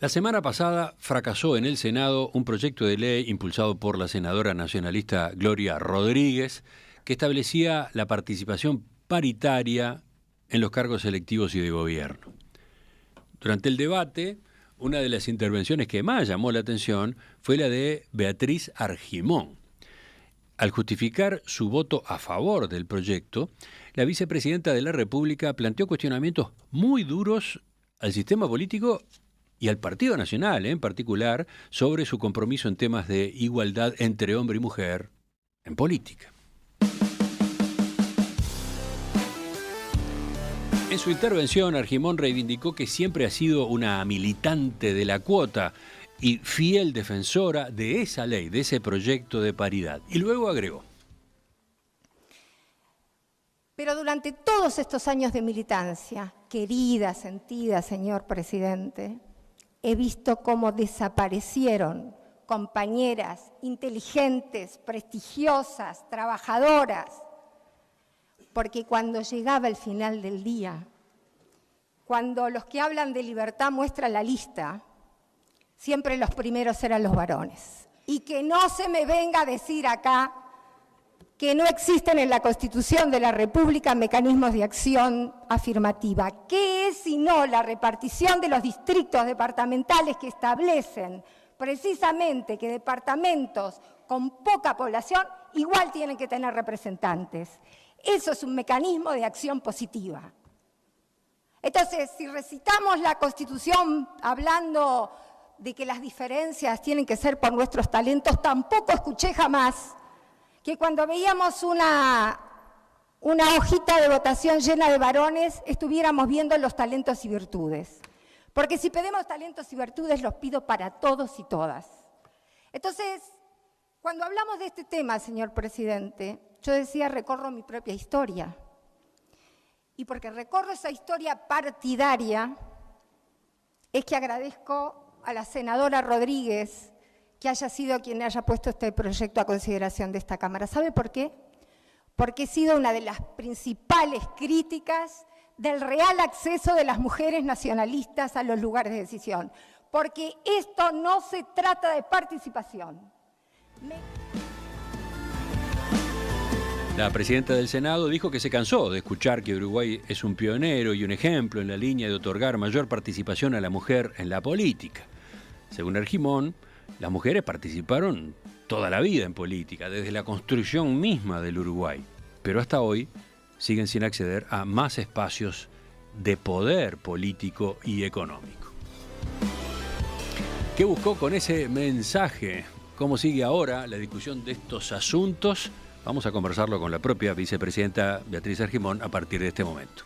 La semana pasada fracasó en el Senado un proyecto de ley impulsado por la senadora nacionalista Gloria Rodríguez que establecía la participación paritaria en los cargos electivos y de gobierno. Durante el debate, una de las intervenciones que más llamó la atención fue la de Beatriz Argimón. Al justificar su voto a favor del proyecto, la vicepresidenta de la República planteó cuestionamientos muy duros al sistema político y al Partido Nacional en particular sobre su compromiso en temas de igualdad entre hombre y mujer en política. En su intervención, Argimón reivindicó que siempre ha sido una militante de la cuota y fiel defensora de esa ley, de ese proyecto de paridad. Y luego agregó: pero durante todos estos años de militancia, querida, sentida, señor presidente, he visto cómo desaparecieron compañeras inteligentes, prestigiosas, trabajadoras, porque cuando llegaba el final del día, cuando los que hablan de libertad muestran la lista, siempre los primeros eran los varones. Y que no se me venga a decir acá que no existen en la Constitución de la República mecanismos de acción afirmativa. ¿Qué es sino la repartición de los distritos departamentales que establecen precisamente que departamentos con poca población igual tienen que tener representantes? Eso es un mecanismo de acción positiva. Entonces, si recitamos la Constitución hablando de que las diferencias tienen que ser por nuestros talentos, tampoco escuché jamás que cuando veíamos una hojita de votación llena de varones, estuviéramos viendo los talentos y virtudes. Porque si pedimos talentos y virtudes, los pido para todos y todas. Entonces, cuando hablamos de este tema, señor presidente, yo decía, recorro mi propia historia. Y porque recorro esa historia partidaria, es que agradezco a la senadora Rodríguez que haya sido quien haya puesto este proyecto a consideración de esta Cámara. ¿Sabe por qué? Porque he sido una de las principales críticas del real acceso de las mujeres nacionalistas a los lugares de decisión. Porque esto no se trata de participación. La presidenta del Senado dijo que se cansó de escuchar que Uruguay es un pionero y un ejemplo en la línea de otorgar mayor participación a la mujer en la política. Según Argimón, las mujeres participaron toda la vida en política, desde la construcción misma del Uruguay, pero hasta hoy siguen sin acceder a más espacios de poder político y económico. ¿Qué buscó con ese mensaje? ¿Cómo sigue ahora la discusión de estos asuntos? Vamos a conversarlo con la propia vicepresidenta Beatriz Argimón a partir de este momento.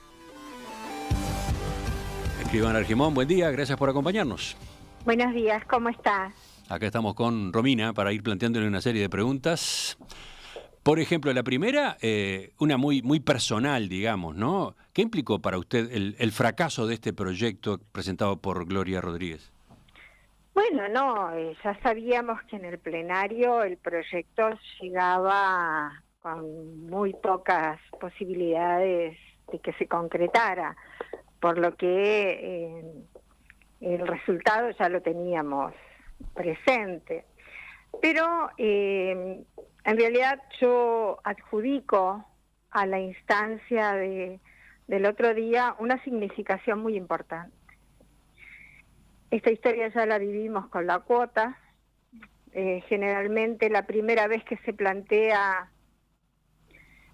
Escriban Argimón, buen día, gracias por acompañarnos. Buenos días, ¿cómo estás? Acá estamos con Romina para ir planteándole una serie de preguntas. Por ejemplo, la primera, una muy personal, digamos, ¿no? ¿Qué implicó para usted el fracaso de este proyecto presentado por Gloria Rodríguez? Bueno, ya sabíamos que en el plenario el proyecto llegaba con muy pocas posibilidades de que se concretara, por lo que el resultado ya lo teníamos presente. Pero en realidad yo adjudico a la instancia del otro día una significación muy importante. Esta historia ya la vivimos con la cuota. Generalmente la primera vez que se plantea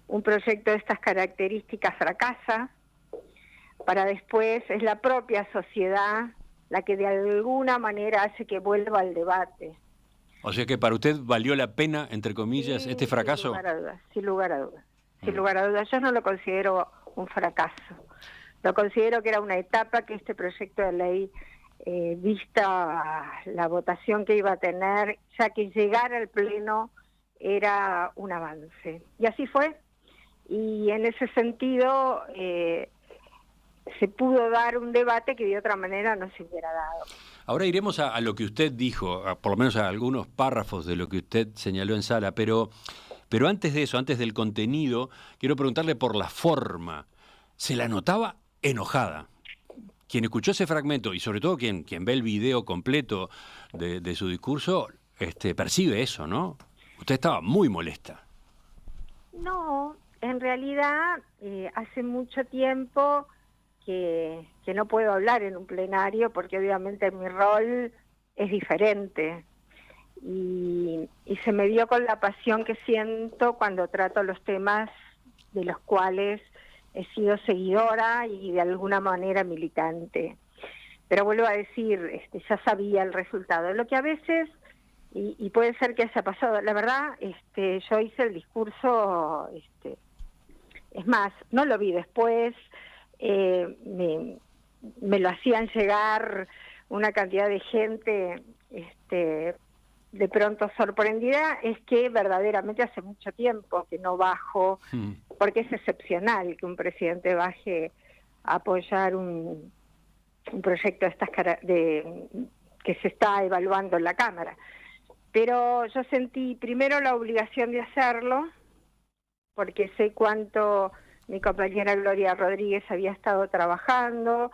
un proyecto de estas características fracasa, para después es la propia sociedad la que de alguna manera hace que vuelva al debate. O sea que para usted valió la pena, entre comillas, sí, este fracaso. Sin lugar a dudas. Yo no lo considero un fracaso. Lo considero que era una etapa que este proyecto de ley, vista la votación que iba a tener, ya que llegar al Pleno era un avance. Y así fue. Y en ese sentido se pudo dar un debate que de otra manera no se hubiera dado. Ahora iremos a lo que usted dijo, por lo menos a algunos párrafos de lo que usted señaló en sala, pero antes de eso, antes del contenido, quiero preguntarle por la forma. Se la notaba enojada. quien escuchó ese fragmento y sobre todo quien ve el video completo de su discurso, percibe eso, ¿no? Usted estaba muy molesta. No, en realidad hace mucho tiempo que no puedo hablar en un plenario porque obviamente mi rol es diferente y se me dio con la pasión que siento cuando trato los temas de los cuales he sido seguidora y de alguna manera militante. Pero vuelvo a decir, ya sabía el resultado. Lo que a veces, y puede ser que haya pasado, la verdad, yo hice el discurso, es más, no lo vi después, me lo hacían llegar una cantidad de gente, de pronto sorprendida, es que verdaderamente hace mucho tiempo que no bajo, porque es excepcional que un presidente baje a apoyar un proyecto de estas que se está evaluando en la Cámara. Pero yo sentí primero la obligación de hacerlo, porque sé cuánto mi compañera Gloria Rodríguez había estado trabajando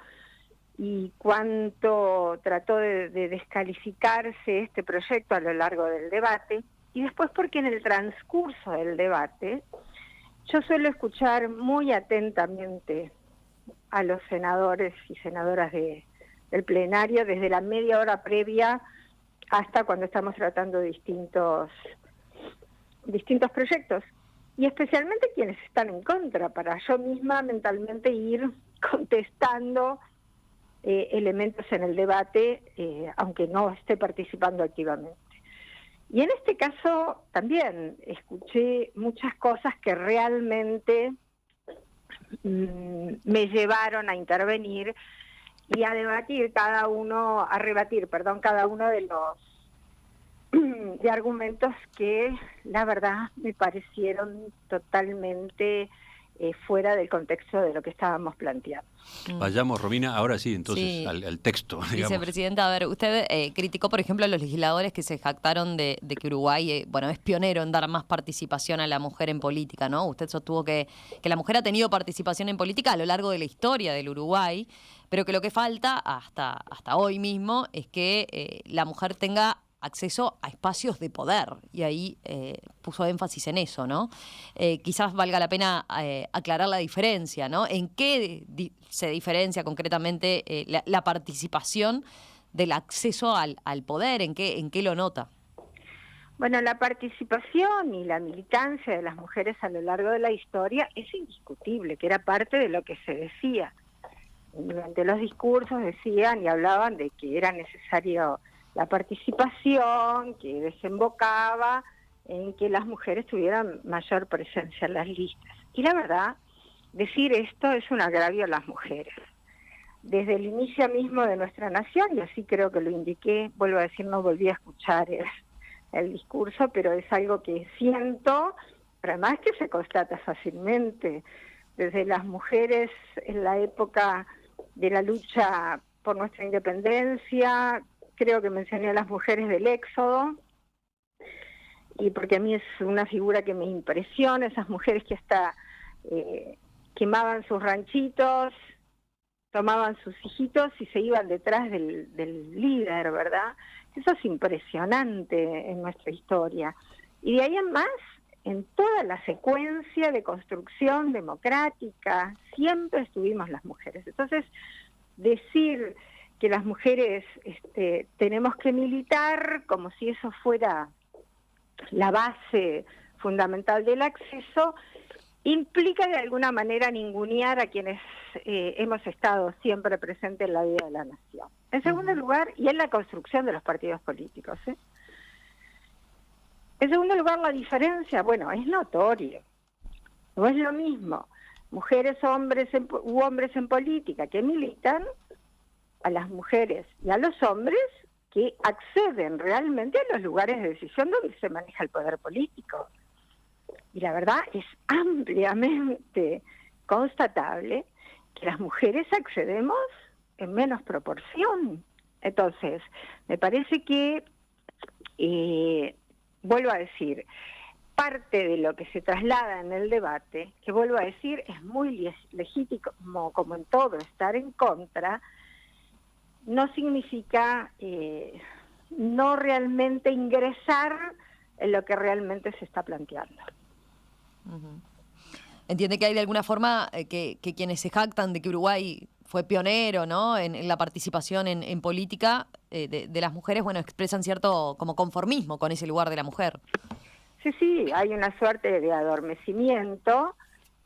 y cuánto trató de descalificarse este proyecto a lo largo del debate, y después porque en el transcurso del debate yo suelo escuchar muy atentamente a los senadores y senadoras del plenario desde la media hora previa hasta cuando estamos tratando distintos proyectos, y especialmente quienes están en contra, para yo misma mentalmente ir contestando elementos en el debate, aunque no esté participando activamente. Y en este caso también escuché muchas cosas que realmente me llevaron a intervenir y a rebatir cada uno de los de argumentos que la verdad me parecieron totalmente fuera del contexto de lo que estábamos planteando. Vayamos, Romina, ahora sí, entonces, sí. al texto. Digamos. Vicepresidenta, a ver, usted criticó, por ejemplo, a los legisladores que se jactaron de que Uruguay, es pionero en dar más participación a la mujer en política, ¿no? Usted sostuvo que la mujer ha tenido participación en política a lo largo de la historia del Uruguay, pero que lo que falta hasta hoy mismo es que la mujer tenga acceso a espacios de poder, y ahí puso énfasis en eso, ¿no? Quizás valga la pena aclarar la diferencia, ¿no? ¿En qué se diferencia concretamente la participación del acceso al poder? ¿En qué lo nota? Bueno, la participación y la militancia de las mujeres a lo largo de la historia es indiscutible, que era parte de lo que se decía. Durante los discursos decían y hablaban de que era necesario la participación, que desembocaba en que las mujeres tuvieran mayor presencia en las listas. Y la verdad, decir esto es un agravio a las mujeres. Desde el inicio mismo de nuestra nación, y así creo que lo indiqué, vuelvo a decir, no volví a escuchar el discurso, pero es algo que siento, pero además que se constata fácilmente. Desde las mujeres en la época de la lucha por nuestra independencia, creo que mencioné a las mujeres del Éxodo, y porque a mí es una figura que me impresiona, esas mujeres que hasta quemaban sus ranchitos, tomaban sus hijitos y se iban detrás del líder, ¿verdad? Eso es impresionante en nuestra historia. Y de ahí en más, en toda la secuencia de construcción democrática, siempre estuvimos las mujeres. Entonces, decir que las mujeres tenemos que militar como si eso fuera la base fundamental del acceso, implica de alguna manera ningunear a quienes hemos estado siempre presentes en la vida de la nación. En segundo lugar, y en la construcción de los partidos políticos. En segundo lugar, la diferencia, es notorio. No es lo mismo mujeres u hombres en política que militan a las mujeres y a los hombres que acceden realmente a los lugares de decisión donde se maneja el poder político. Y la verdad es ampliamente constatable que las mujeres accedemos en menos proporción. Entonces, me parece que, vuelvo a decir, parte de lo que se traslada en el debate, que vuelvo a decir, es muy legítimo, como en todo, estar en contra, no significa no realmente ingresar en lo que realmente se está planteando. Uh-huh. Entiende que hay de alguna forma que quienes se jactan de que Uruguay fue pionero, ¿no?, en la participación en política de las mujeres, bueno, expresan cierto como conformismo con ese lugar de la mujer. Sí, hay una suerte de adormecimiento,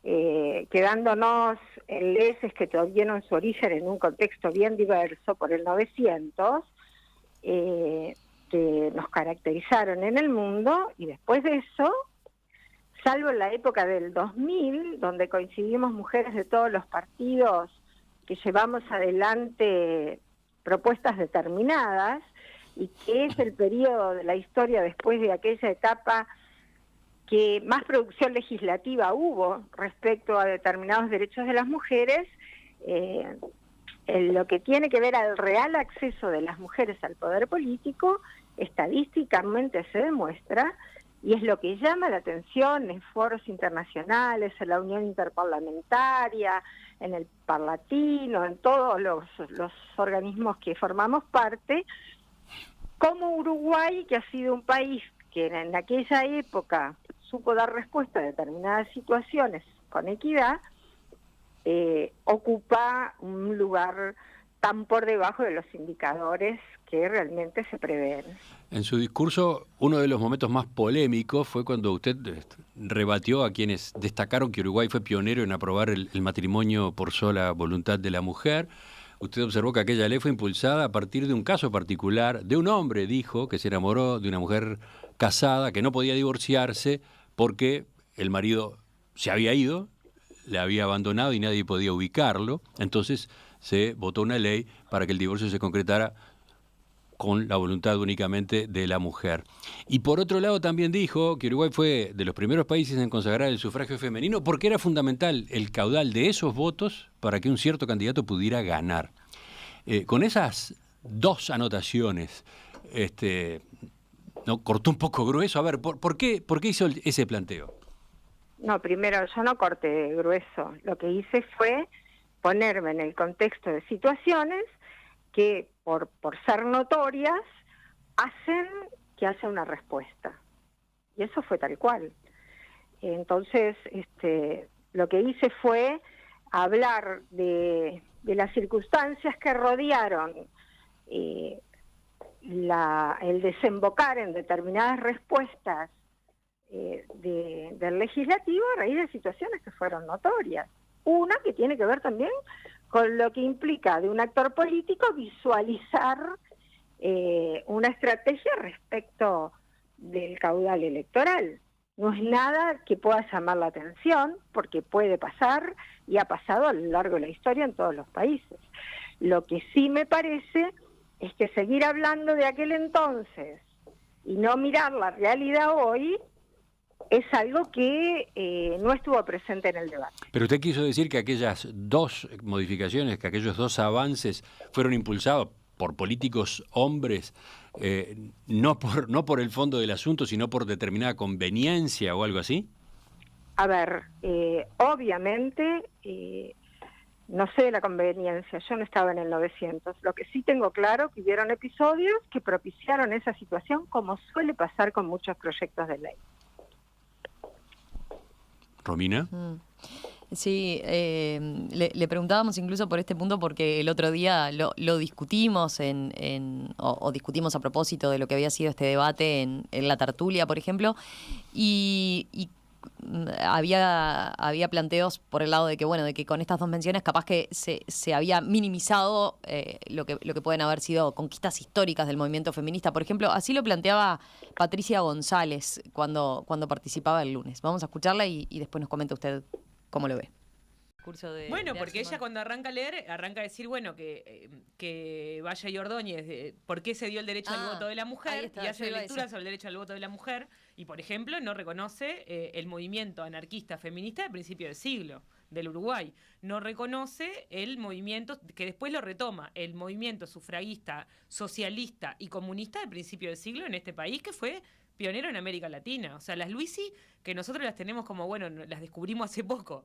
quedándonos en leyes que tuvieron su origen en un contexto bien diverso por el 900, que nos caracterizaron en el mundo, y después de eso, salvo en la época del 2000, donde coincidimos mujeres de todos los partidos que llevamos adelante propuestas determinadas, y que es el periodo de la historia después de aquella etapa que más producción legislativa hubo respecto a determinados derechos de las mujeres, en lo que tiene que ver al real acceso de las mujeres al poder político, estadísticamente se demuestra, y es lo que llama la atención en foros internacionales, en la Unión Interparlamentaria, en el Parlatino, en todos los organismos que formamos parte, como Uruguay, que ha sido un país que en aquella época supo dar respuesta a determinadas situaciones con equidad, ocupa un lugar tan por debajo de los indicadores que realmente se prevén. En su discurso, uno de los momentos más polémicos fue cuando usted rebatió a quienes destacaron que Uruguay fue pionero en aprobar el matrimonio por sola voluntad de la mujer. Usted observó que aquella ley fue impulsada a partir de un caso particular de un hombre, dijo, que se enamoró de una mujer casada, que no podía divorciarse porque el marido se había ido, le había abandonado y nadie podía ubicarlo. Entonces se votó una ley para que el divorcio se concretara con la voluntad únicamente de la mujer. Y por otro lado también dijo que Uruguay fue de los primeros países en consagrar el sufragio femenino porque era fundamental el caudal de esos votos para que un cierto candidato pudiera ganar. Con esas dos anotaciones, ¿no cortó un poco grueso? A ver, ¿por qué hizo ese planteo? No, primero, yo no corté grueso. Lo que hice fue ponerme en el contexto de situaciones que, por ser notorias, hacen que haya una respuesta. Y eso fue tal cual. Entonces, lo que hice fue hablar de las circunstancias que rodearon el desembocar en determinadas respuestas del legislativo a raíz de situaciones que fueron notorias. Una que tiene que ver también con lo que implica de un actor político visualizar una estrategia respecto del caudal electoral. No es nada que pueda llamar la atención, porque puede pasar y ha pasado a lo largo de la historia en todos los países. Lo que sí me parece es que seguir hablando de aquel entonces y no mirar la realidad hoy es algo que no estuvo presente en el debate. Pero usted quiso decir que aquellas dos modificaciones, que aquellos dos avances fueron impulsados por políticos hombres, no por el fondo del asunto, sino por determinada conveniencia o algo así. A ver, obviamente, no sé de la conveniencia, yo no estaba en el 900. Lo que sí tengo claro que hubieron episodios que propiciaron esa situación, como suele pasar con muchos proyectos de ley. ¿Romina? Sí, le preguntábamos incluso por este punto porque el otro día lo discutimos o discutimos a propósito de lo que había sido este debate en la tertulia, por ejemplo, y había planteos por el lado de que, bueno, de que con estas dos menciones capaz que se había minimizado lo que pueden haber sido conquistas históricas del movimiento feminista. Por ejemplo, así lo planteaba Patricia González cuando participaba el lunes. Vamos a escucharla y después nos comenta usted cómo lo ve. Bueno, porque ella cuando arranca a leer, arranca a decir, bueno, que Valle y Ordóñez, ¿por qué se dio el derecho al voto de la mujer? Y hace lectura sobre el derecho al voto de la mujer. Y, por ejemplo, no reconoce el movimiento anarquista feminista del principio del siglo, del Uruguay. No reconoce el movimiento, que después lo retoma, el movimiento sufragista, socialista y comunista del principio del siglo en este país, que fue pionero en América Latina. O sea, las Luisi, que nosotros las tenemos como, bueno, las descubrimos hace poco.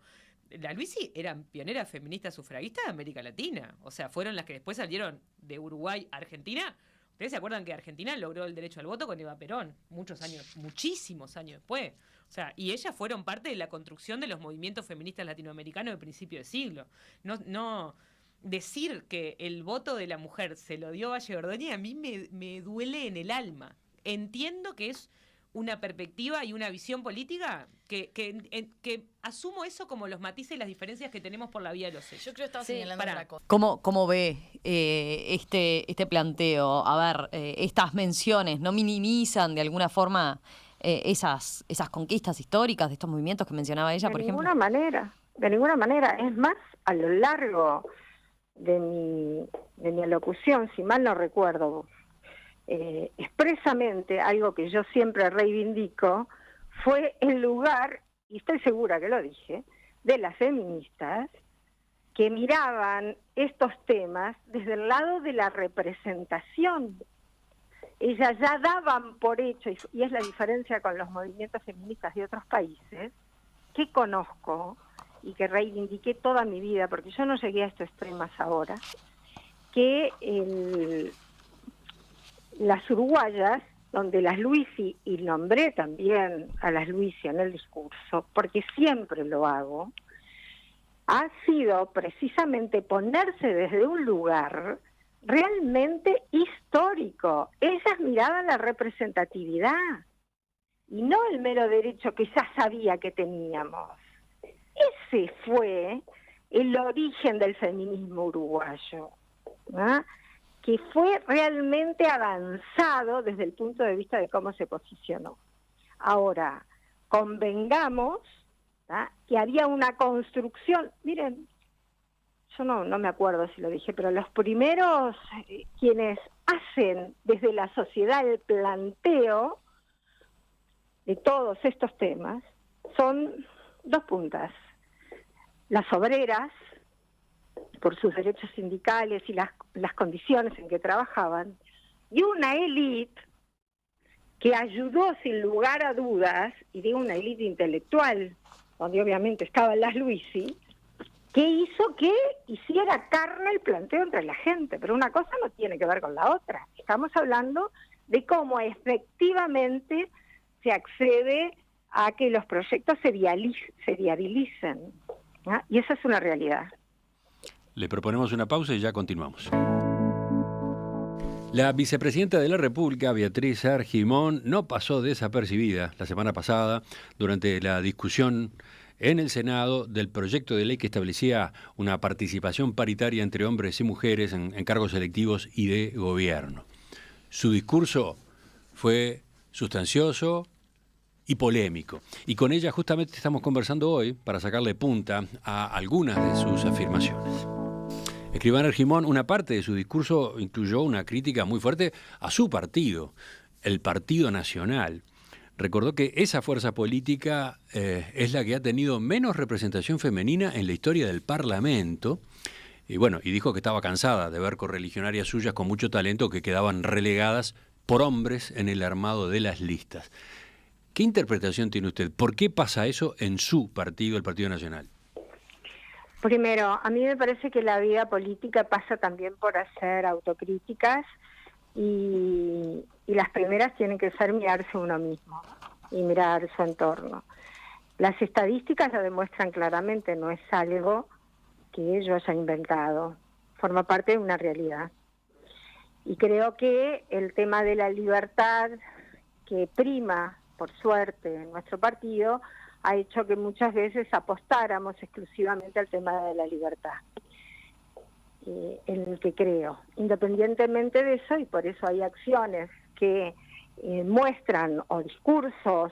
Las Luisi eran pioneras feministas sufragistas de América Latina. O sea, fueron las que después salieron de Uruguay a Argentina, ¿ustedes se acuerdan que Argentina logró el derecho al voto con Eva Perón? Muchísimos años después. O sea, y ellas fueron parte de la construcción de los movimientos feministas latinoamericanos de principio de siglo. No decir que el voto de la mujer se lo dio Valle Ordóñez a mí me duele en el alma. Entiendo que es una perspectiva y una visión política que asumo eso como los matices y las diferencias que tenemos por la vía de los hechos. Yo creo que estaba señalando otra cosa. ¿Cómo ve este planteo? A ver, estas menciones no minimizan de alguna forma esas conquistas históricas de estos movimientos que mencionaba ella, por ejemplo. De ninguna manera. Es más, a lo largo de mi alocución, si mal no recuerdo, expresamente algo que yo siempre reivindico fue el lugar, y estoy segura que lo dije, de las feministas que miraban estos temas desde el lado de la representación. Ellas ya daban por hecho, y es la diferencia con los movimientos feministas de otros países, que conozco y que reivindiqué toda mi vida, porque yo no llegué a estos extremos ahora, que las uruguayas, donde las Luisi, y nombré también a las Luisi en el discurso, porque siempre lo hago, ha sido precisamente ponerse desde un lugar realmente histórico. Ellas miraban la representatividad y no el mero derecho que ya sabía que teníamos. Ese fue el origen del feminismo uruguayo, ¿no? Que fue realmente avanzado desde el punto de vista de cómo se posicionó. Ahora, convengamos, ¿tá?, que había una construcción, miren, yo no me acuerdo si lo dije, pero los primeros quienes hacen desde la sociedad el planteo de todos estos temas son dos puntas: las obreras, por sus derechos sindicales y las condiciones en que trabajaban, y una élite que ayudó sin lugar a dudas, y digo una élite intelectual, donde obviamente estaban las Luisi, que hizo que hiciera carne el planteo entre la gente, pero una cosa no tiene que ver con la otra. Estamos hablando de cómo efectivamente se accede a que los proyectos se viabilicen, ¿no? Y esa es una realidad. Le proponemos una pausa y ya continuamos. La vicepresidenta de la República, Beatriz Argimón, no pasó desapercibida la semana pasada durante la discusión en el Senado del proyecto de ley que establecía una participación paritaria entre hombres y mujeres en cargos electivos y de gobierno. Su discurso fue sustancioso y polémico. Y con ella justamente estamos conversando hoy para sacarle punta a algunas de sus afirmaciones. Escrivana Argimón, una parte de su discurso incluyó una crítica muy fuerte a su partido, el Partido Nacional. Recordó que esa fuerza política es la que ha tenido menos representación femenina en la historia del Parlamento. Y bueno, y dijo que estaba cansada de ver correligionarias suyas con mucho talento que quedaban relegadas por hombres en el armado de las listas. ¿Qué interpretación tiene usted? ¿Por qué pasa eso en su partido, el Partido Nacional? Primero, a mí me parece que la vida política pasa también por hacer autocríticas y las primeras tienen que ser mirarse uno mismo y mirar su entorno. Las estadísticas lo demuestran claramente, no es algo que yo haya inventado, forma parte de una realidad. Y creo que el tema de la libertad que prima, por suerte, en nuestro partido, ha hecho que muchas veces apostáramos exclusivamente al tema de la libertad, en el que creo. Independientemente de eso, y por eso hay acciones que muestran, o discursos,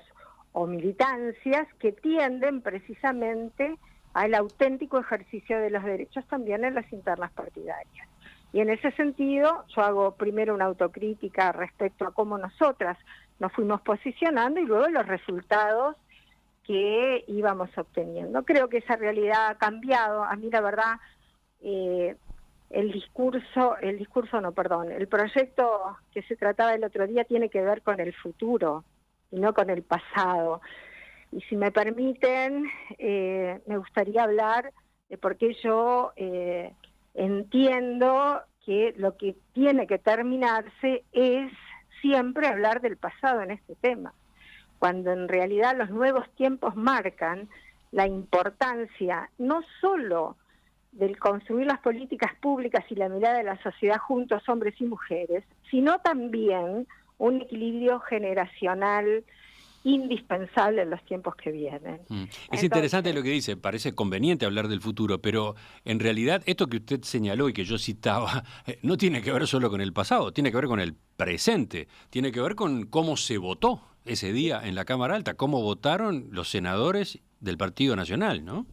o militancias, que tienden precisamente al auténtico ejercicio de los derechos también en las internas partidarias. Y en ese sentido, yo hago primero una autocrítica respecto a cómo nosotras nos fuimos posicionando y luego los resultados que íbamos obteniendo. Creo que esa realidad ha cambiado. A mí la verdad, el proyecto que se trataba el otro día tiene que ver con el futuro y no con el pasado. Y si me permiten, me gustaría hablar de por qué yo entiendo que lo que tiene que terminarse es siempre hablar del pasado en este tema, cuando en realidad los nuevos tiempos marcan la importancia no solo del construir las políticas públicas y la mirada de la sociedad juntos, hombres y mujeres, sino también un equilibrio generacional indispensable en los tiempos que vienen. Es interesante lo que dice, parece conveniente hablar del futuro, pero en realidad esto que usted señaló y que yo citaba no tiene que ver solo con el pasado, tiene que ver con el presente, tiene que ver con cómo se votó ese día en la Cámara Alta, cómo votaron los senadores del Partido Nacional, ¿no?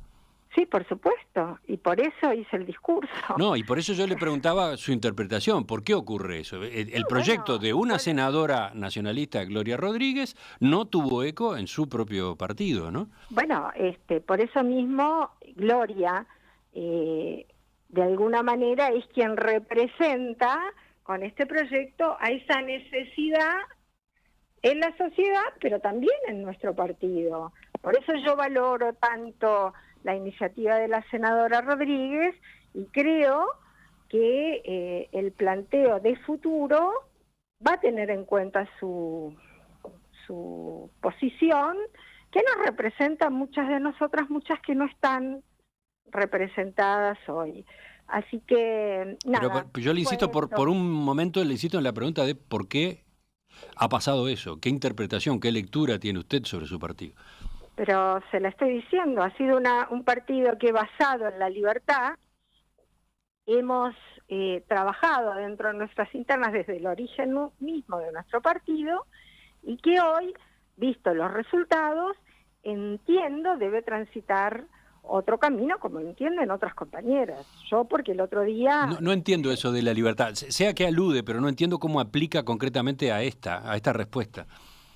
Sí, por supuesto, y por eso hice el discurso. No, y por eso yo le preguntaba su interpretación, ¿por qué ocurre eso? El proyecto de una senadora nacionalista, Gloria Rodríguez, no tuvo eco en su propio partido, ¿no? Bueno, por eso mismo, Gloria, de alguna manera, es quien representa con este proyecto a esa necesidad en la sociedad, pero también en nuestro partido. Por eso yo valoro tanto la iniciativa de la senadora Rodríguez y creo que el planteo de futuro va a tener en cuenta su posición, que nos representa muchas de nosotras, muchas que no están representadas hoy. Así que, nada. Pero yo le insisto, por un momento le insisto en la pregunta de por qué ha pasado eso, qué interpretación, qué lectura tiene usted sobre su partido. Pero se la estoy diciendo, ha sido un partido que basado en la libertad, hemos trabajado dentro de nuestras internas desde el origen mismo de nuestro partido y que hoy, visto los resultados, entiendo debe transitar otro camino como entienden otras compañeras. Yo porque el otro día... No entiendo eso de la libertad, sea que alude, pero no entiendo cómo aplica concretamente a esta respuesta.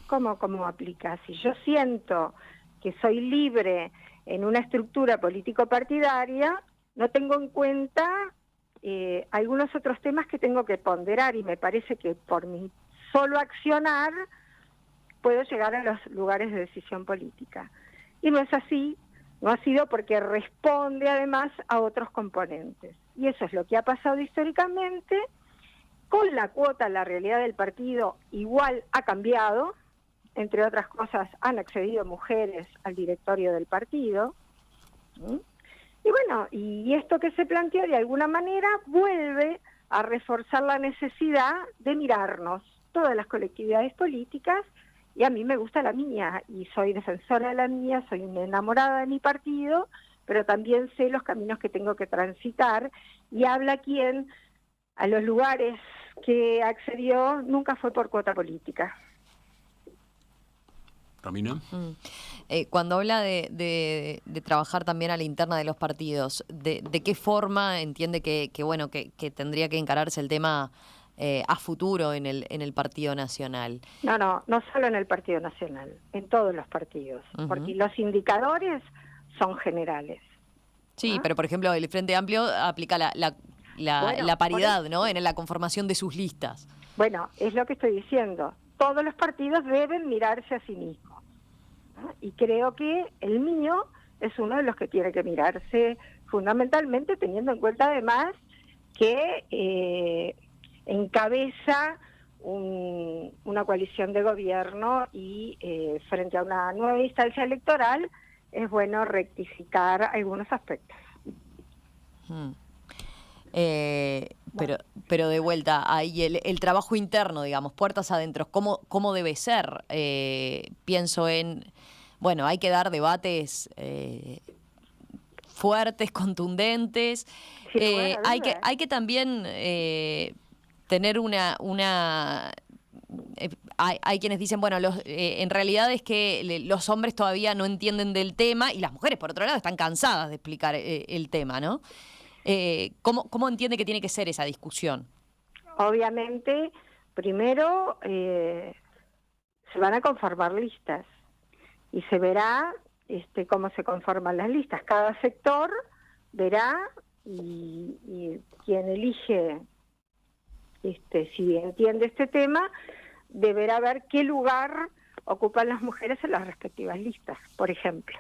¿Cómo aplica? Si yo siento que soy libre en una estructura político-partidaria, no tengo en cuenta algunos otros temas que tengo que ponderar y me parece que por mi solo accionar puedo llegar a los lugares de decisión política. Y no es así, no ha sido porque responde además a otros componentes. Y eso es lo que ha pasado históricamente. Con la cuota, la realidad del partido igual ha cambiado. Entre otras cosas, han accedido mujeres al directorio del partido. Y bueno, y esto que se planteó de alguna manera vuelve a reforzar la necesidad de mirarnos, todas las colectividades políticas, y a mí me gusta la mía, y soy defensora de la mía, soy una enamorada de mi partido, pero también sé los caminos que tengo que transitar, y habla quien a los lugares que accedió nunca fue por cuota política. ¿Romina? Cuando habla de trabajar también a la interna de los partidos, ¿de qué forma entiende que tendría que encararse el tema a futuro en el Partido Nacional? No solo en el Partido Nacional, en todos los partidos, porque los indicadores son generales. Sí, pero por ejemplo el Frente Amplio aplica la paridad, ¿no? En la conformación de sus listas. Bueno, es lo que estoy diciendo. Todos los partidos deben mirarse a sí mismos, ¿no? Y creo que el mío es uno de los que tiene que mirarse fundamentalmente, teniendo en cuenta además que encabeza una coalición de gobierno y frente a una nueva instancia electoral es bueno rectificar algunos aspectos. Pero de vuelta, ahí el trabajo interno, digamos, puertas adentro, ¿cómo debe ser? Pienso en, hay que dar debates fuertes, contundentes. Sí, hay que también tener hay quienes dicen, en realidad es que los hombres todavía no entienden del tema y las mujeres, por otro lado, están cansadas de explicar el tema, ¿no? ¿Cómo entiende que tiene que ser esa discusión? Obviamente, primero se van a conformar listas y se verá cómo se conforman las listas. Cada sector verá y quien elige, si entiende este tema, deberá ver qué lugar ocupan las mujeres en las respectivas listas, por ejemplo.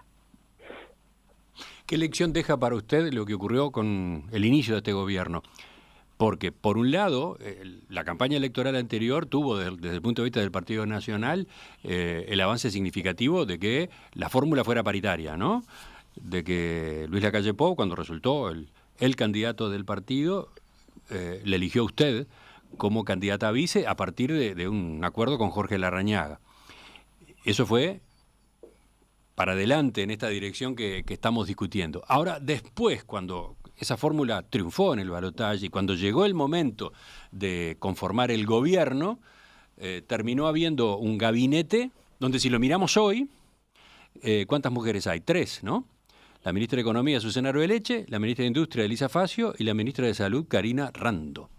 ¿Qué lección deja para usted lo que ocurrió con el inicio de este gobierno? Porque, por un lado, la campaña electoral anterior tuvo, desde el punto de vista del Partido Nacional, el avance significativo de que la fórmula fuera paritaria, ¿no? De que Luis Lacalle Pou, cuando resultó el candidato del partido, le eligió a usted como candidata a vice a partir de un acuerdo con Jorge Larrañaga. Eso fue para adelante en esta dirección que estamos discutiendo. Ahora, después, cuando esa fórmula triunfó en el balotaje y cuando llegó el momento de conformar el gobierno, terminó habiendo un gabinete donde, si lo miramos hoy, ¿cuántas mujeres hay? 3, ¿no? La ministra de Economía, Susana Arbeleche, la ministra de Industria, Elisa Facio, y la ministra de Salud, Karina Rando.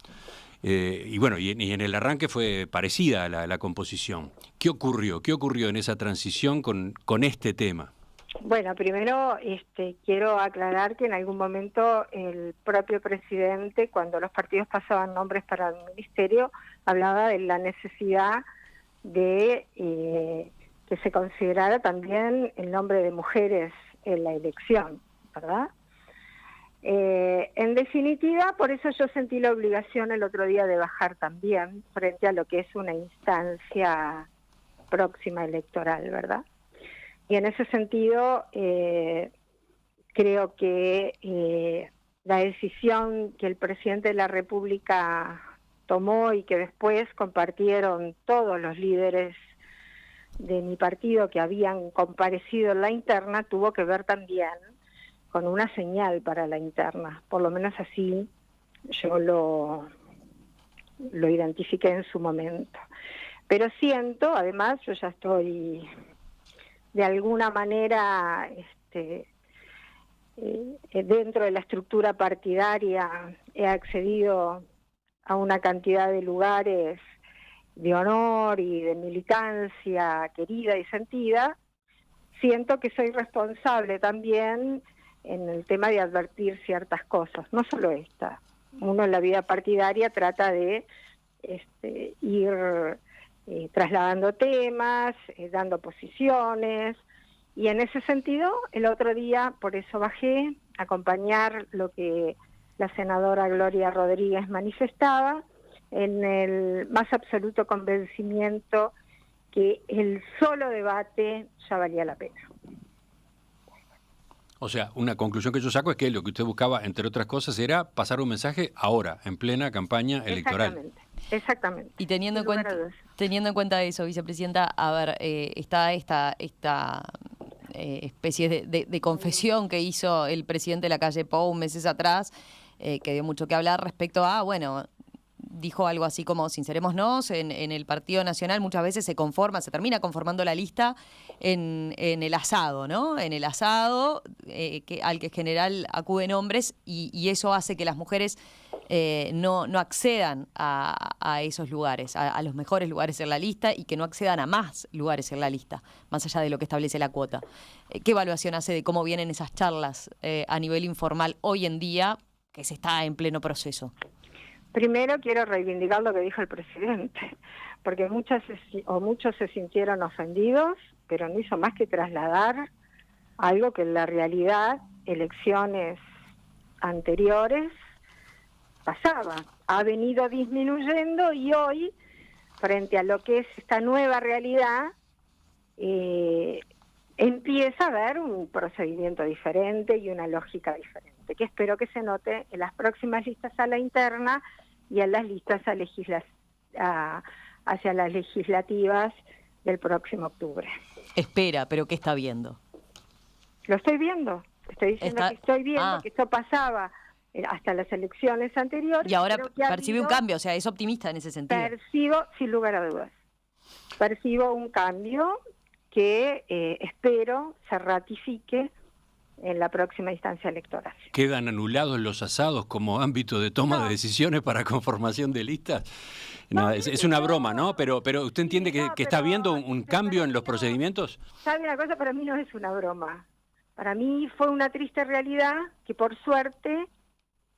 Y bueno, y en el arranque fue parecida la composición. ¿Qué ocurrió? ¿Qué ocurrió en esa transición con este tema? Bueno, primero quiero aclarar que en algún momento el propio presidente, cuando los partidos pasaban nombres para el ministerio, hablaba de la necesidad de que se considerara también el nombre de mujeres en la elección, ¿verdad? En definitiva, por eso yo sentí la obligación el otro día de bajar también frente a lo que es una instancia próxima electoral, ¿verdad? Y en ese sentido, creo que la decisión que el presidente de la República tomó y que después compartieron todos los líderes de mi partido que habían comparecido en la interna, tuvo que ver también con una señal para la interna, por lo menos así yo lo identifiqué en su momento. Pero siento, además, yo ya estoy de alguna manera dentro de la estructura partidaria, he accedido a una cantidad de lugares de honor y de militancia querida y sentida. Siento que soy responsable también en el tema de advertir ciertas cosas, no solo esta. Uno en la vida partidaria trata de ir trasladando temas, dando posiciones, y en ese sentido, el otro día, por eso bajé, a acompañar lo que la senadora Gloria Rodríguez manifestaba, en el más absoluto convencimiento que el solo debate ya valía la pena. O sea, una conclusión que yo saco es que lo que usted buscaba, entre otras cosas, era pasar un mensaje ahora, en plena campaña electoral. Exactamente. Y teniendo en cuenta eso, vicepresidenta, a ver, está esta especie de confesión que hizo el presidente Lacalle Pou meses atrás, que dio mucho que hablar respecto a, bueno, dijo algo así como, sincerémonos, en el Partido Nacional muchas veces se termina conformando la lista en el asado, ¿no? En el asado al que en general acuden hombres y eso hace que las mujeres no accedan a esos lugares, a los mejores lugares en la lista y que no accedan a más lugares en la lista, más allá de lo que establece la cuota. ¿Qué evaluación hace de cómo vienen esas charlas a nivel informal hoy en día, que se está en pleno proceso? Primero quiero reivindicar lo que dijo el presidente, porque muchos se sintieron ofendidos, pero no hizo más que trasladar algo que en la realidad, elecciones anteriores, pasaba. Ha venido disminuyendo y hoy, frente a lo que es esta nueva realidad, empieza a haber un procedimiento diferente y una lógica diferente, que espero que se note en las próximas listas a la interna y en las listas hacia las legislativas del próximo octubre. Espera, pero ¿qué está viendo? Lo estoy viendo. Estoy diciendo que estoy viendo que esto pasaba hasta las elecciones anteriores. Y ahora percibe un cambio, o sea, es optimista en ese sentido. Percibo, sin lugar a dudas, percibo un cambio que espero se ratifique en la próxima instancia electoral. ¿Quedan anulados los asados como ámbito de toma de decisiones para conformación de listas? No, es una broma, ¿no? Pero ¿usted entiende que está habiendo un cambio en los procedimientos? ¿Sabe una cosa? Para mí no es una broma. Para mí fue una triste realidad que por suerte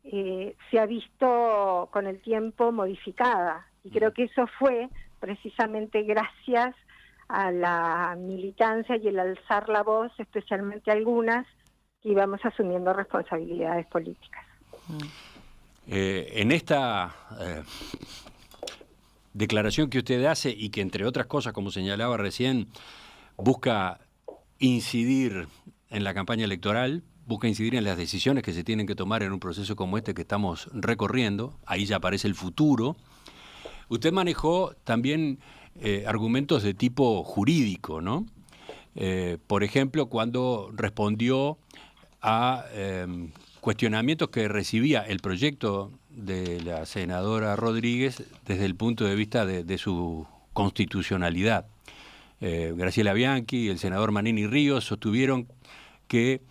se ha visto con el tiempo modificada. Y creo que eso fue precisamente gracias a la militancia y el alzar la voz, especialmente algunas, que íbamos asumiendo responsabilidades políticas. En esta declaración que usted hace y que, entre otras cosas, como señalaba recién, busca incidir en la campaña electoral, busca incidir en las decisiones que se tienen que tomar en un proceso como este que estamos recorriendo, ahí ya aparece el futuro. Usted manejó también argumentos de tipo jurídico, ¿no? Por ejemplo, cuando respondió a cuestionamientos que recibía el proyecto de la senadora Rodríguez desde el punto de vista de su constitucionalidad. Graciela Bianchi y el senador Manini Ríos sostuvieron que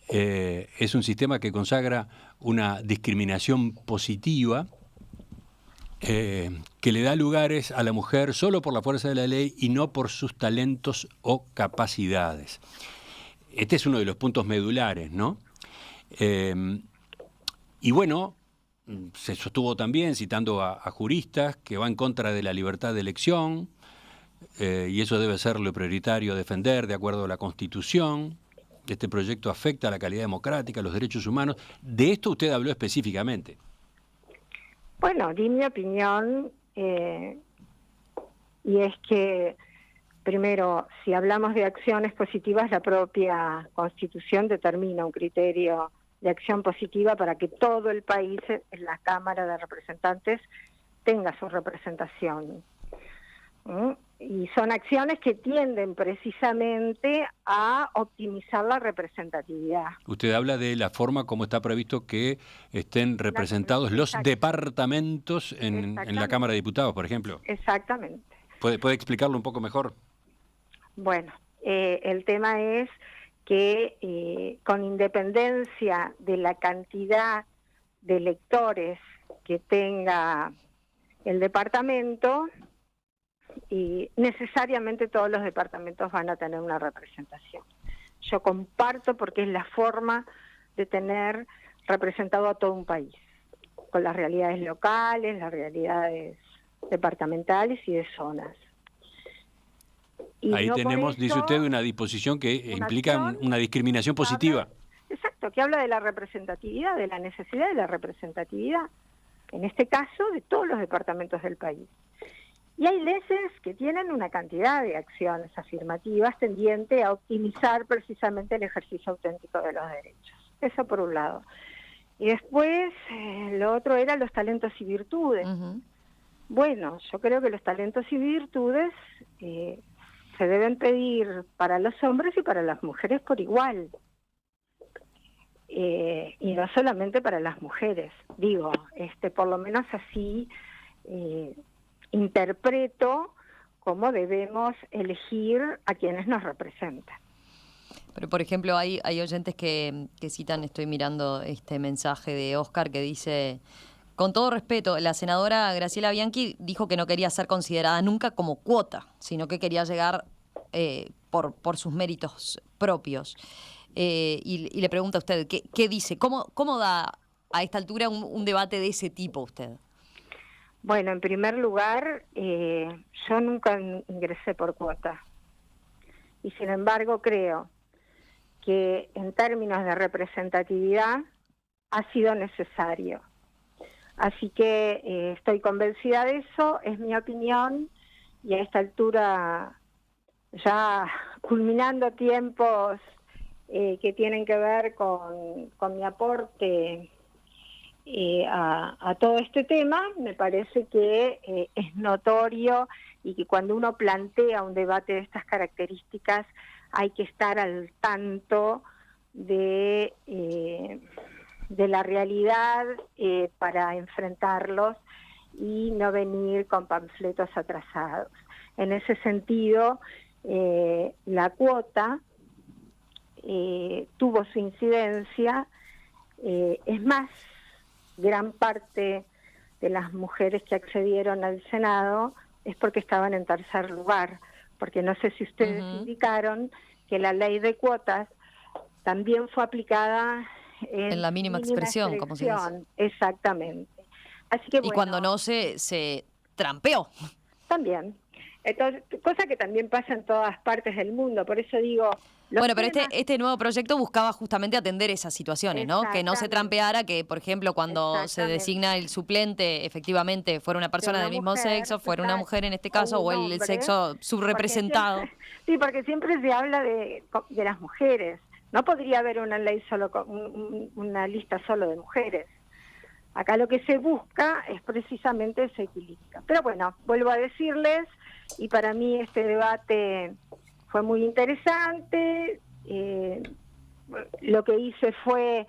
es un sistema que consagra una discriminación positiva que le da lugares a la mujer solo por la fuerza de la ley y no por sus talentos o capacidades. Este es uno de los puntos medulares, ¿no? Y bueno, se sostuvo también, citando a juristas, que va en contra de la libertad de elección, y eso debe ser lo prioritario a defender de acuerdo a la Constitución. Este proyecto afecta a la calidad democrática, a los derechos humanos. De esto usted habló específicamente. Bueno, di mi opinión, y es que, primero, si hablamos de acciones positivas, la propia Constitución determina un criterio de acción positiva para que todo el país en la Cámara de Representantes tenga su representación. Y son acciones que tienden precisamente a optimizar la representatividad. Usted habla de la forma como está previsto que estén representados los departamentos en la Cámara de Diputados, por ejemplo. Exactamente. ¿Puede explicarlo un poco mejor? Bueno, el tema es que con independencia de la cantidad de electores que tenga el departamento, y necesariamente todos los departamentos van a tener una representación. Yo comparto porque es la forma de tener representado a todo un país, con las realidades locales, las realidades departamentales y de zonas. Y ahí no tenemos, dice usted, una disposición que implica una discriminación positiva. Exacto, que habla de la representatividad, de la necesidad de la representatividad, en este caso de todos los departamentos del país. Y hay leyes que tienen una cantidad de acciones afirmativas tendiente a optimizar precisamente el ejercicio auténtico de los derechos. Eso por un lado. Y después, lo otro era los talentos y virtudes. Uh-huh. Bueno, yo creo que los talentos y virtudes se deben pedir para los hombres y para las mujeres por igual. Y no solamente para las mujeres. Digo, por lo menos así interpreto cómo debemos elegir a quienes nos representan. Pero, por ejemplo, hay oyentes que citan, estoy mirando este mensaje de Oscar que dice: con todo respeto, la senadora Graciela Bianchi dijo que no quería ser considerada nunca como cuota, sino que quería llegar por sus méritos propios. Y le pregunta a usted, ¿qué dice? ¿Cómo da a esta altura un debate de ese tipo usted? Bueno, en primer lugar, yo nunca ingresé por cuota. Y sin embargo creo que en términos de representatividad ha sido necesario. Así que estoy convencida de eso, es mi opinión, y a esta altura, ya culminando tiempos que tienen que ver con mi aporte a todo este tema, me parece que es notorio y que cuando uno plantea un debate de estas características hay que estar al tanto de la realidad para enfrentarlos y no venir con panfletos atrasados. En ese sentido, la cuota tuvo su incidencia, es más, gran parte de las mujeres que accedieron al Senado es porque estaban en tercer lugar, porque no sé si ustedes indicaron que la ley de cuotas también fue aplicada en la mínima expresión, como se dice. Exactamente. Así que, y cuando no se trampeó. También. Entonces, cosa que también pasa en todas partes del mundo, por eso digo... Bueno, pero este nuevo proyecto buscaba justamente atender esas situaciones, ¿no? Que no se trampeara, que por ejemplo cuando se designa el suplente, efectivamente fuera una persona del mismo sexo, fuera una mujer en este caso, o el sexo subrepresentado. Sí, porque siempre se habla de las mujeres. No podría haber una ley solo una lista solo de mujeres. Acá lo que se busca es precisamente ese equilibrio. Pero bueno, vuelvo a decirles, y para mí este debate fue muy interesante. Lo que hice fue,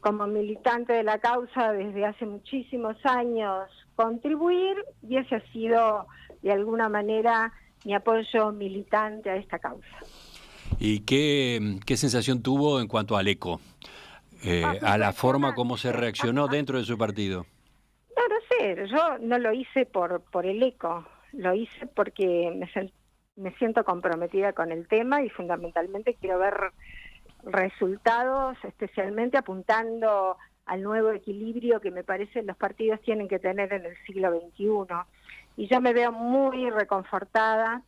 como militante de la causa desde hace muchísimos años, contribuir, y ese ha sido de alguna manera mi apoyo militante a esta causa. ¿Y qué sensación tuvo en cuanto al eco? A la forma como se reaccionó dentro de su partido. No sé, yo no lo hice por el eco, lo hice porque me siento comprometida con el tema y fundamentalmente quiero ver resultados, especialmente apuntando al nuevo equilibrio que me parece los partidos tienen que tener en el siglo XXI. Y yo me veo muy reconfortada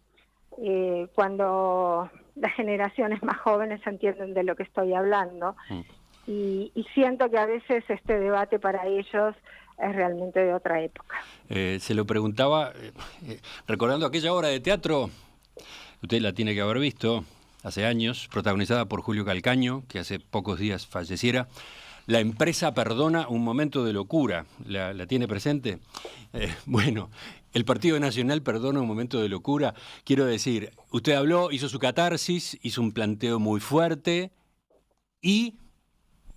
cuando las generaciones más jóvenes entienden de lo que estoy hablando. Y siento que a veces este debate para ellos es realmente de otra época. Se lo preguntaba, recordando aquella obra de teatro, usted la tiene que haber visto, hace años, protagonizada por Julio Calcaño, que hace pocos días falleciera. La empresa perdona un momento de locura. ¿La tiene presente? Bueno, el Partido Nacional perdona un momento de locura. Quiero decir, usted habló, hizo su catarsis, hizo un planteo muy fuerte y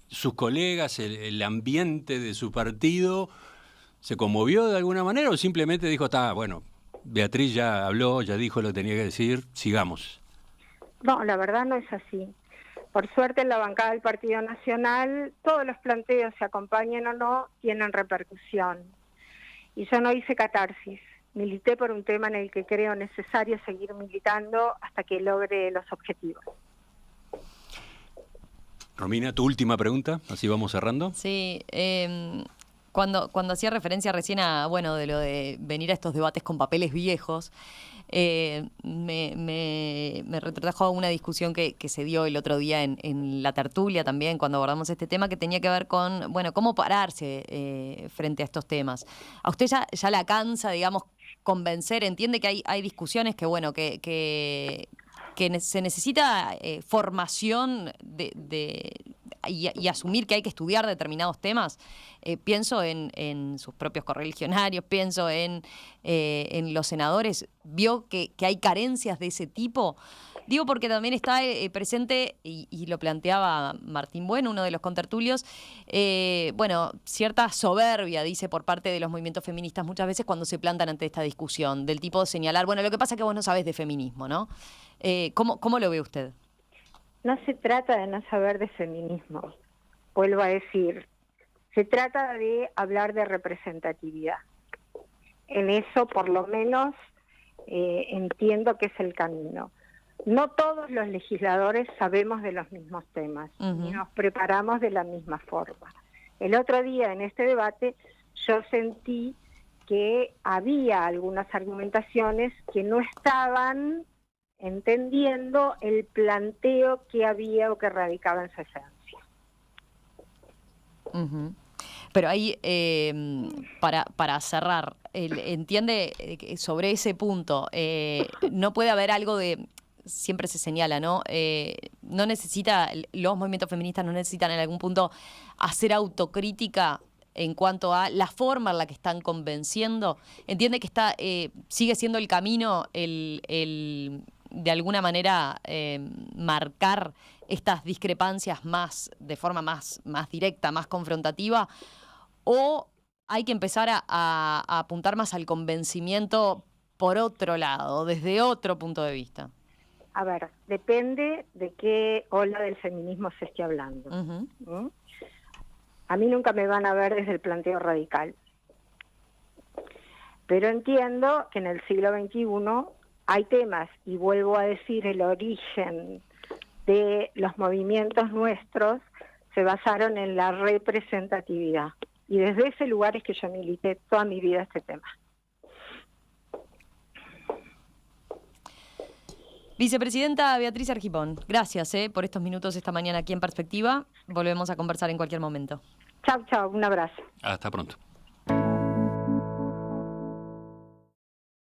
sus colegas, el ambiente de su partido, ¿se conmovió de alguna manera o simplemente dijo, bueno, Beatriz ya habló, ya dijo lo que tenía que decir, sigamos? No, la verdad no es así. Por suerte en la bancada del Partido Nacional, todos los planteos, se acompañen o no, tienen repercusión. Y yo no hice catarsis, milité por un tema en el que creo necesario seguir militando hasta que logre los objetivos. Romina, tu última pregunta, así vamos cerrando. Sí, cuando hacía referencia recién a, de lo de venir a estos debates con papeles viejos, me retrotrajo a una discusión que se dio el otro día en la tertulia también, cuando abordamos este tema, que tenía que ver con, cómo pararse frente a estos temas. ¿A usted ya la cansa, digamos, convencer? ¿Entiende que hay discusiones que se necesita formación y asumir que hay que estudiar determinados temas? Pienso en sus propios correligionarios, pienso en los senadores. ¿Vio que hay carencias de ese tipo? Digo porque también está presente, y lo planteaba Martín Bueno, uno de los contertulios, cierta soberbia, dice, por parte de los movimientos feministas muchas veces cuando se plantan ante esta discusión, del tipo de señalar, lo que pasa es que vos no sabés de feminismo, ¿no? ¿Cómo lo ve usted? No se trata de no saber de feminismo, vuelvo a decir, se trata de hablar de representatividad. En eso, por lo menos, entiendo que es el camino. No todos los legisladores sabemos de los mismos temas, ni nos preparamos de la misma forma. El otro día, en este debate, yo sentí que había algunas argumentaciones que no estaban entendiendo el planteo que había o que radicaba en su esencia. Pero ahí, para cerrar, entiende sobre ese punto, no puede haber algo de... Siempre se señala, ¿no? No necesita, los movimientos feministas no necesitan en algún punto hacer autocrítica en cuanto a la forma en la que están convenciendo. Entiende que sigue siendo el camino de alguna manera marcar estas discrepancias de forma más directa, más confrontativa, o hay que empezar a apuntar más al convencimiento por otro lado, desde otro punto de vista. A ver, depende de qué ola del feminismo se esté hablando. A mí nunca me van a ver desde el planteo radical. Pero entiendo que en el siglo XXI hay temas, y vuelvo a decir, el origen de los movimientos nuestros se basaron en la representatividad. Y desde ese lugar es que yo milité toda mi vida este tema. Vicepresidenta Beatriz Argipón, gracias por estos minutos esta mañana aquí en Perspectiva. Volvemos a conversar en cualquier momento. Chau, chau, un abrazo. Hasta pronto.